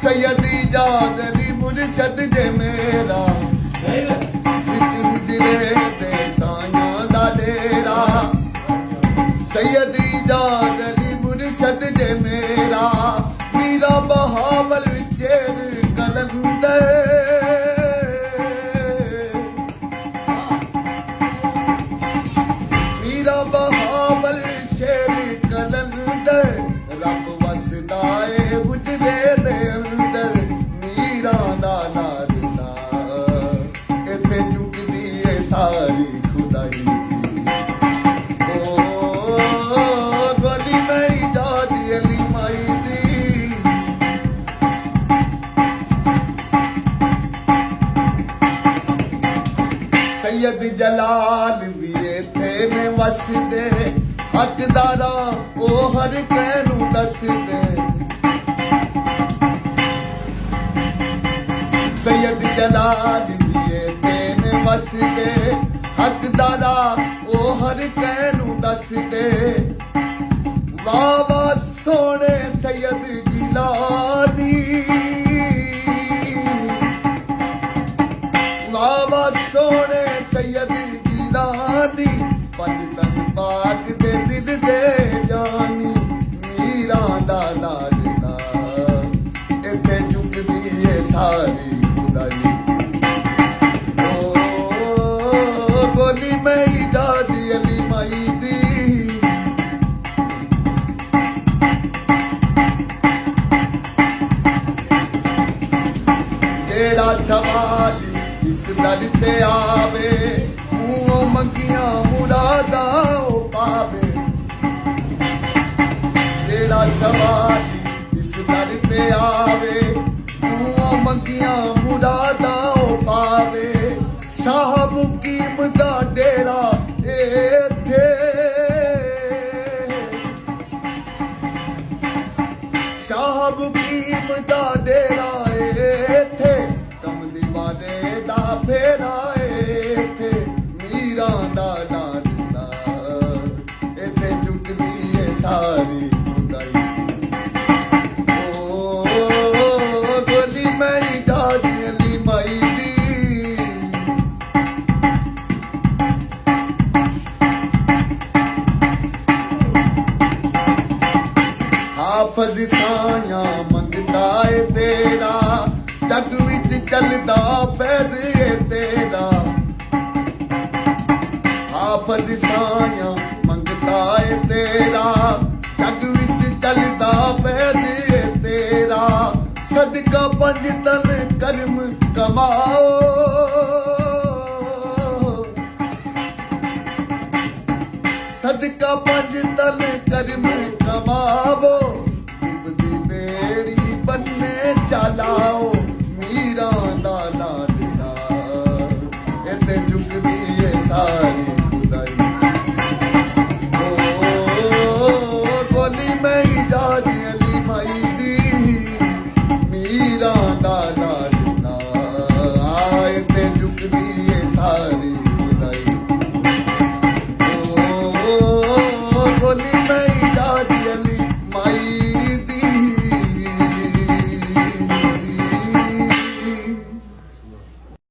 सैयदी जादली मुर्शद जे मेरा विच गुजरे दे साया दा डेरा सैयदी जादली मुर्शद जे मेरा मीरा बहावल शेर कलंदर मीरा बहावल शेर कलंदर रब वसदाए गुजरे दे अंदर मीरा दा लाडला इथे चुकदी है सारी खुदाई दी ओ गली में जादी अली माई दी सैयद जलाल भी इथे ने वसदे हकदारा ओ हर कैनू दस दे सैयद जलाल भी तेन वसदे हकदारा ओ हर कैनू दस दे वाह वाह सोने सैयद जिलानी वाह वाह सोने सैयद जिलानी पंजतन पाक दे दिल दे जानी मीरा दा लाडला इथे चुकदी है सारी खुदाई ओ गोली में दादी अली माई दी जेड़ा सवाल इस दर ते आवे मंगिया मुरादा ओ पावे जेड़ा सवाल इस दर ते आवे मंगिया मुरादा ओ पावे साहब कीम दा डेरा इथे साहब कीम दा डेरा इथे कमली वाले दा फेरा इथे मीरा दा लाडला इथे चुकदी है सारी खुदाई ओ गोली में दादी अली माई दी हाफज साया मंगदा है तेरा जग विच चलदा फैज़ है तेरा हाफज साया मंगदा है तेरा जग विच चलदा फैज़ है तेरा सदका पंज तन कर्म कमाओ सदका पंज तन कर्म